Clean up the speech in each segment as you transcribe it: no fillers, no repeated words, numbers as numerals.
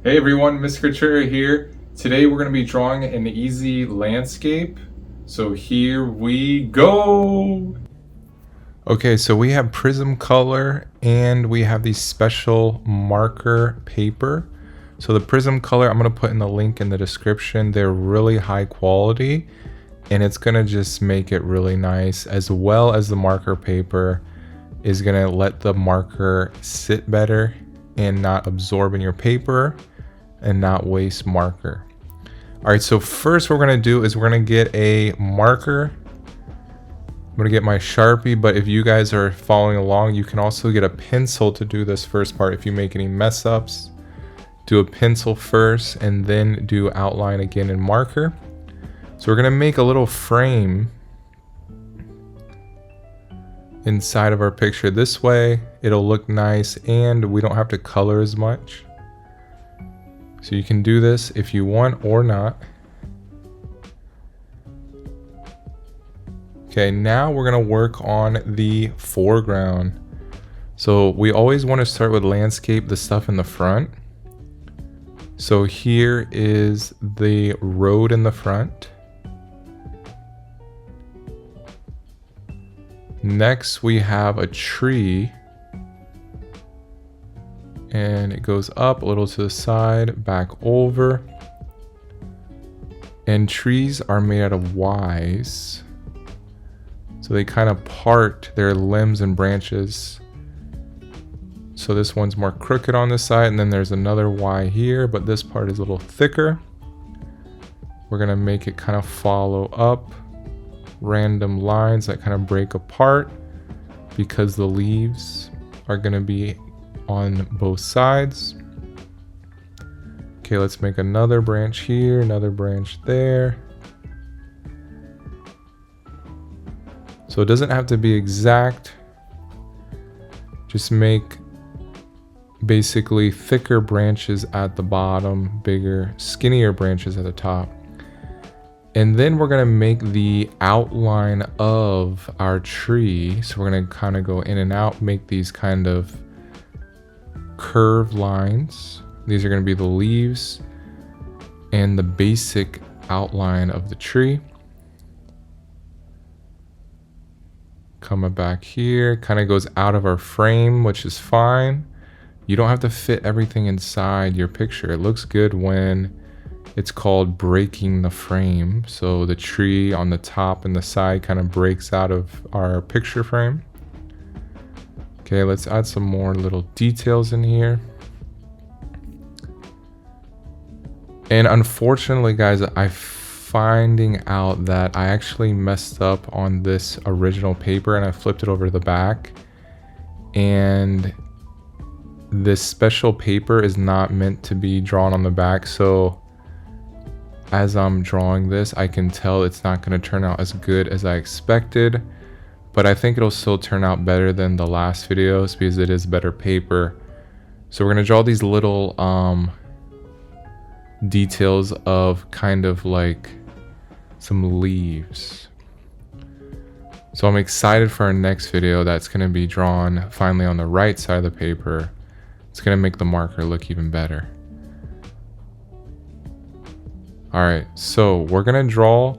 Hey everyone, Mr. Cutrera here. Today we're going to be drawing an easy landscape. So here we go! Okay, so we have prism color and we have the special marker paper. So the prism color, I'm going to put in the link in the description. They're really high quality and it's going to just make it really nice, as well as the marker paper is going to let the marker sit better and not absorb in your paper and not waste marker. All right, so first what we're gonna do is we're gonna get a marker. I'm gonna get my Sharpie, but if you guys are following along, you can also get a pencil to do this first part. If you make any mess ups, do a pencil first and then do outline again in marker. So we're gonna make a little frame inside of our picture. This way it'll look nice and we don't have to color as much. So you can do this if you want or not. Okay, now we're gonna work on the foreground. So we always want to start with landscape, the stuff in the front. So here is the road in the front. Next we have a tree. And it goes up a little to the side, back over. And trees are made out of Ys. So they kind of part their limbs and branches. So this one's more crooked on this side, and then there's another Y here, but this part is a little thicker. We're gonna make it kind of follow up random lines that kind of break apart because the leaves are gonna be on both sides. Okay, let's make another branch here, another branch there. So it doesn't have to be exact. Just make basically thicker branches at the bottom, bigger, skinnier branches at the top. And then we're gonna make the outline of our tree. So we're gonna kind of go in and out, make these kind of curved lines. These are going to be the leaves and the basic outline of the tree. Coming back here, kind of goes out of our frame, which is fine. You don't have to fit everything inside your picture. It looks good when it's called breaking the frame. So the tree on the top and the side kind of breaks out of our picture frame. Okay, let's add some more little details in here. And unfortunately, guys, I'm finding out that I actually messed up on this original paper and I flipped it over to the back. And this special paper is not meant to be drawn on the back. So as I'm drawing this, I can tell it's not going to turn out as good as I expected. But I think it'll still turn out better than the last videos because it is better paper. So we're gonna draw these little details of kind of like some leaves. So I'm excited for our next video that's gonna be drawn finally on the right side of the paper. It's gonna make the marker look even better. All right, so we're gonna draw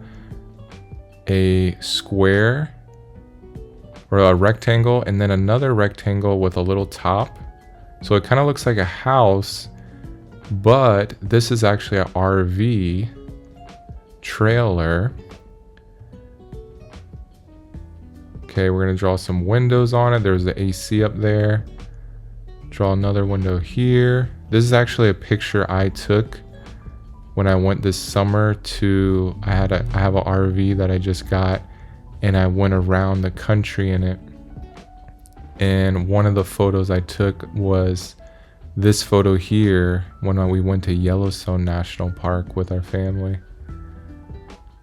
a square or a rectangle and then another rectangle with a little top. So it kind of looks like a house, but this is actually an RV trailer. Okay, we're gonna draw some windows on it. There's the AC up there. Draw another window here. This is actually a picture I took when I went this summer to, I have an RV that I just got, and I went around the country in it. And one of the photos I took was this photo here when we went to Yellowstone National Park with our family.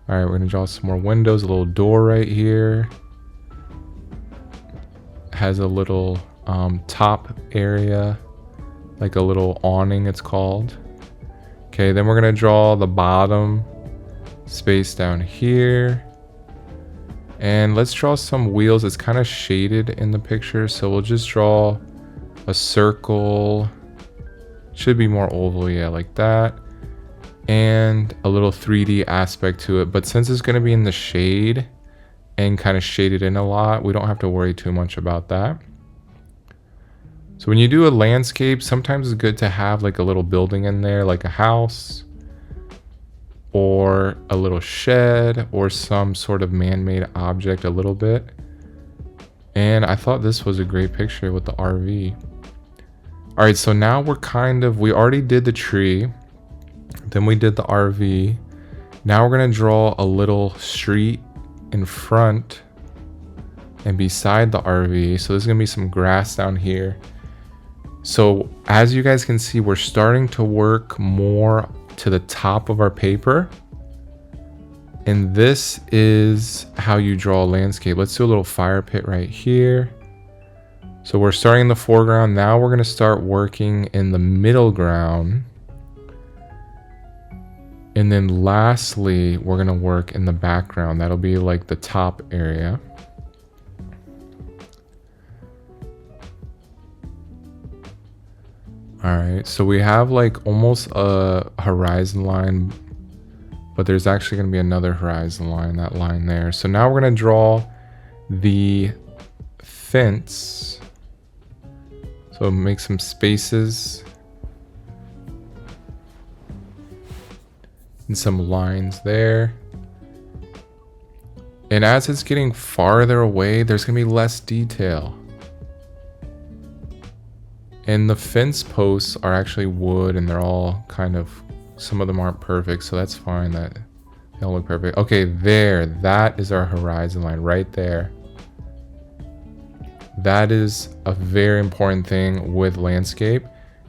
All right, we're gonna draw some more windows, a little door right here. Has a little top area, like a little awning it's called. Okay, then we're gonna draw the bottom space down here. And let's draw some wheels. It's kind of shaded in the picture, so we'll just draw a circle Should be more oval, yeah, like that. And a little 3D aspect to it. But since it's going to be in the shade and kind of shaded in a lot, we don't have to worry too much about that. So when you do a landscape, sometimes it's good to have like a little building in there, like a house or a little shed or some sort of man-made object a little bit. And I thought this was a great picture with the RV. All right, so now we already did the tree, then we did the RV. Now we're gonna draw a little street in front and beside the RV. So there's gonna be some grass down here. So as you guys can see, we're starting to work more to the top of our paper. And this is how you draw a landscape. Let's do a little fire pit right here. So we're starting in the foreground. Now we're gonna start working in the middle ground. And then lastly, we're gonna work in the background. That'll be like the top area. All right, so we have like almost a horizon line, but there's actually gonna be another horizon line, that line there. So now we're gonna draw the fence. So make some spaces and some lines there. And as it's getting farther away, there's gonna be less detail. And the fence posts are actually wood and they're all kind of, some of them aren't perfect, so that's fine that they don't look perfect. Okay, there, that is our horizon line right there. That is a very important thing with landscape.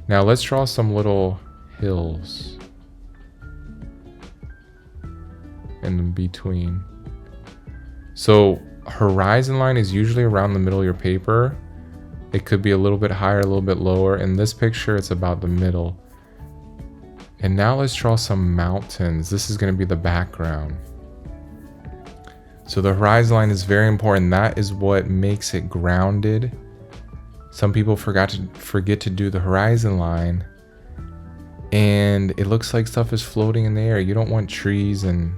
Now let's draw some little hills in between. So horizon line is usually around the middle of your paper. It could be a little bit higher, a little bit lower. In this picture, it's about the middle. And now let's draw some mountains. This is going to be the background. So the horizon line is very important. That is what makes it grounded. Some people forget to do the horizon line. And it looks like stuff is floating in the air. You don't want trees and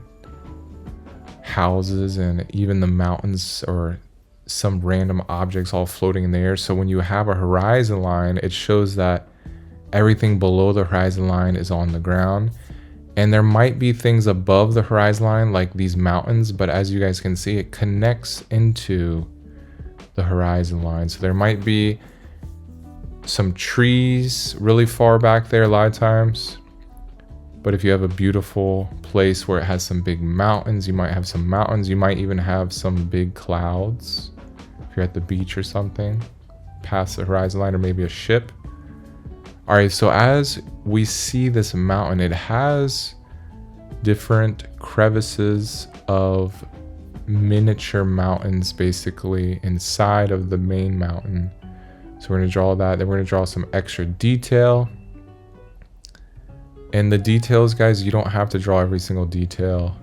houses and even the mountains or some random objects all floating in the air. So when you have a horizon line, it shows that everything below the horizon line is on the ground. And there might be things above the horizon line like these mountains, but as you guys can see, it connects into the horizon line. So there might be some trees really far back there a lot of times. But if you have a beautiful place where it has some big mountains, you might have some mountains. You might even have some big clouds. If you're at the beach or something, past the horizon line, or maybe a ship. All right, so as we see this mountain, it has different crevices of miniature mountains basically inside of the main mountain. So we're gonna draw that, then we're gonna draw some extra detail. And the details, guys, you don't have to draw every single detail.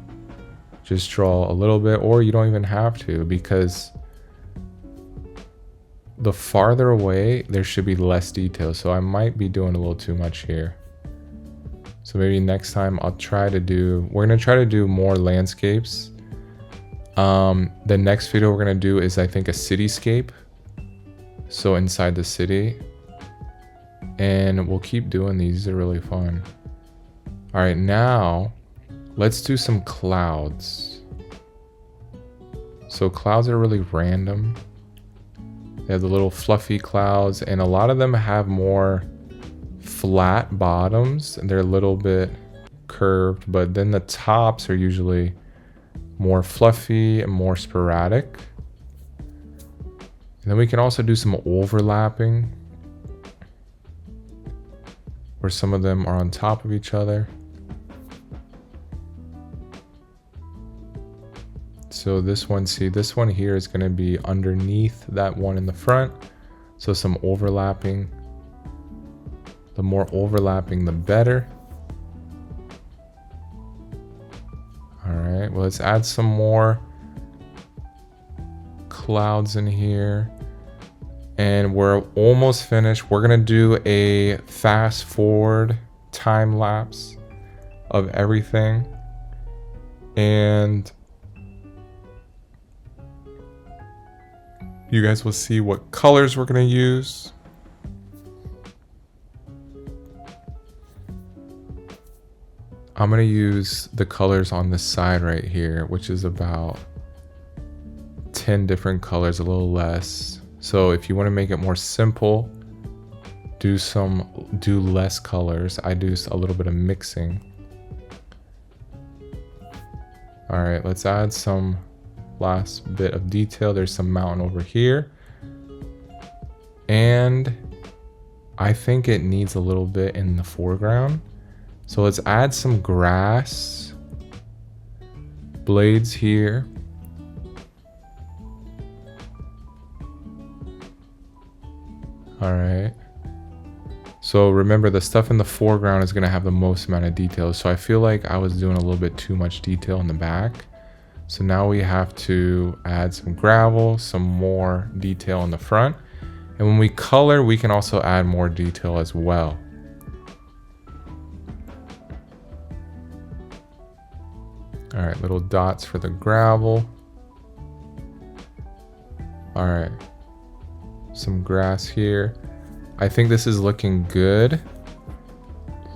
Just draw a little bit, or you don't even have to, because the farther away, there should be less detail. So I might be doing a little too much here. So maybe next time we're gonna try to do more landscapes. The next video we're gonna do is, I think, a cityscape. So inside the city. And we'll keep doing these. These are really fun. All right, now let's do some clouds. So clouds are really random. They have the little fluffy clouds, and a lot of them have more flat bottoms and they're a little bit curved, but then the tops are usually more fluffy and more sporadic. And then we can also do some overlapping where some of them are on top of each other. So this one, see, this one here is going to be underneath that one in the front. So some overlapping. The more overlapping, the better. All right, well, let's add some more clouds in here. And we're almost finished. We're gonna do a fast forward time lapse of everything. And you guys will see what colors we're gonna use. I'm gonna use the colors on the side right here, which is about 10 different colors, a little less. So if you want to make it more simple, do less colors. I do a little bit of mixing. All right, let's add some last bit of detail. There's some mountain over here. And I think it needs a little bit in the foreground. So let's add some grass blades here. All right. So remember, the stuff in the foreground is going to have the most amount of details. So I feel like I was doing a little bit too much detail in the back. So now we have to add some gravel, some more detail in the front. And when we color, we can also add more detail as well. All right, little dots for the gravel. All right, some grass here. I think this is looking good.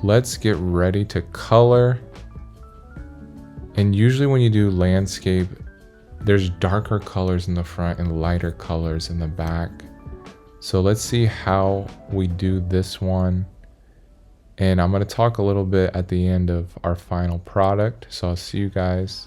Let's get ready to color. And usually when you do landscape, there's darker colors in the front and lighter colors in the back. So let's see how we do this one. And I'm going to talk a little bit at the end of our final product. So I'll see you guys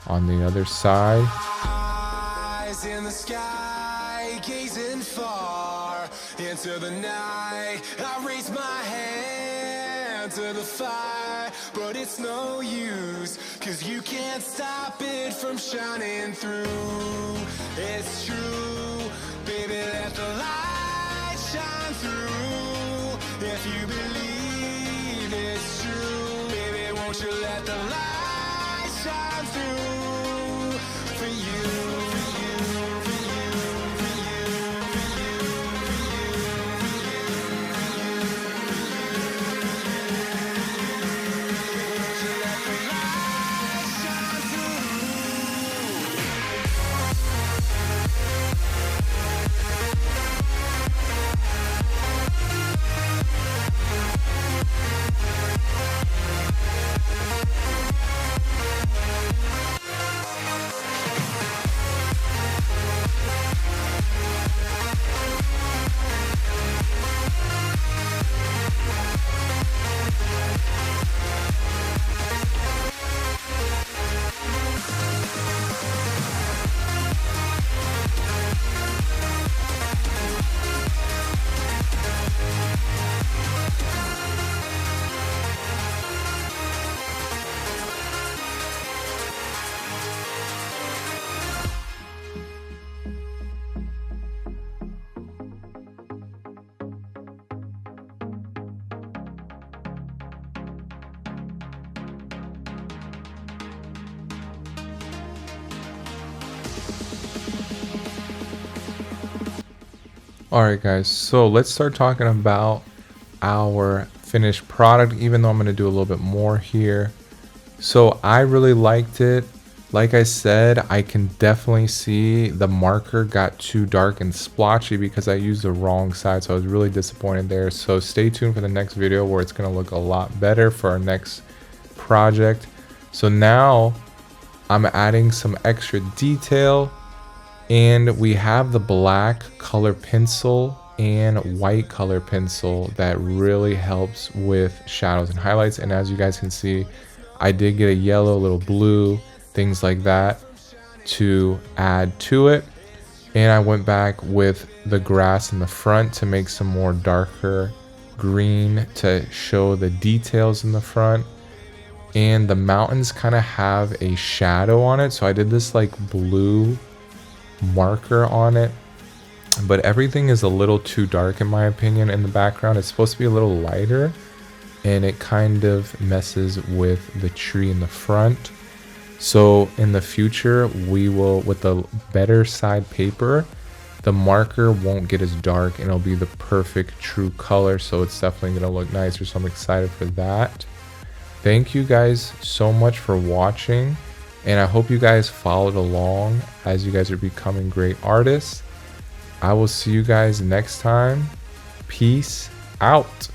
on the other side. Eyes in the sky, gazing far into the night. I raise my hand to the fire, but it's no use, 'cause you can't stop it from shining through. It's true, baby, let the light shine through. If you believe it's true, baby, won't you let the light shine through for you, for you, for you, for you, for you, for you, won't you let the light shine through. Alright guys, so let's start talking about our finished product, even though I'm going to do a little bit more here. So I really liked it. Like I said, I can definitely see the marker got too dark and splotchy because I used the wrong side, so I was really disappointed there. So stay tuned for the next video where it's going to look a lot better for our next project. So now I'm adding some extra detail. And we have the black color pencil and white color pencil that really helps with shadows and highlights. And as you guys can see, I did get a yellow, little blue, things like that to add to it. And I went back with the grass in the front to make some more darker green to show the details in the front. And the mountains kind of have a shadow on it. So I did this like blue marker on it, but everything is a little too dark in my opinion in the background. It's supposed to be a little lighter, and it kind of messes with the tree in the front. So in the future, we will, with the better side paper, the marker won't get as dark and it'll be the perfect true color. So it's definitely going to look nicer. So I'm excited for that. Thank you guys so much for watching. And I hope you guys followed along as you guys are becoming great artists. I will see you guys next time. Peace out.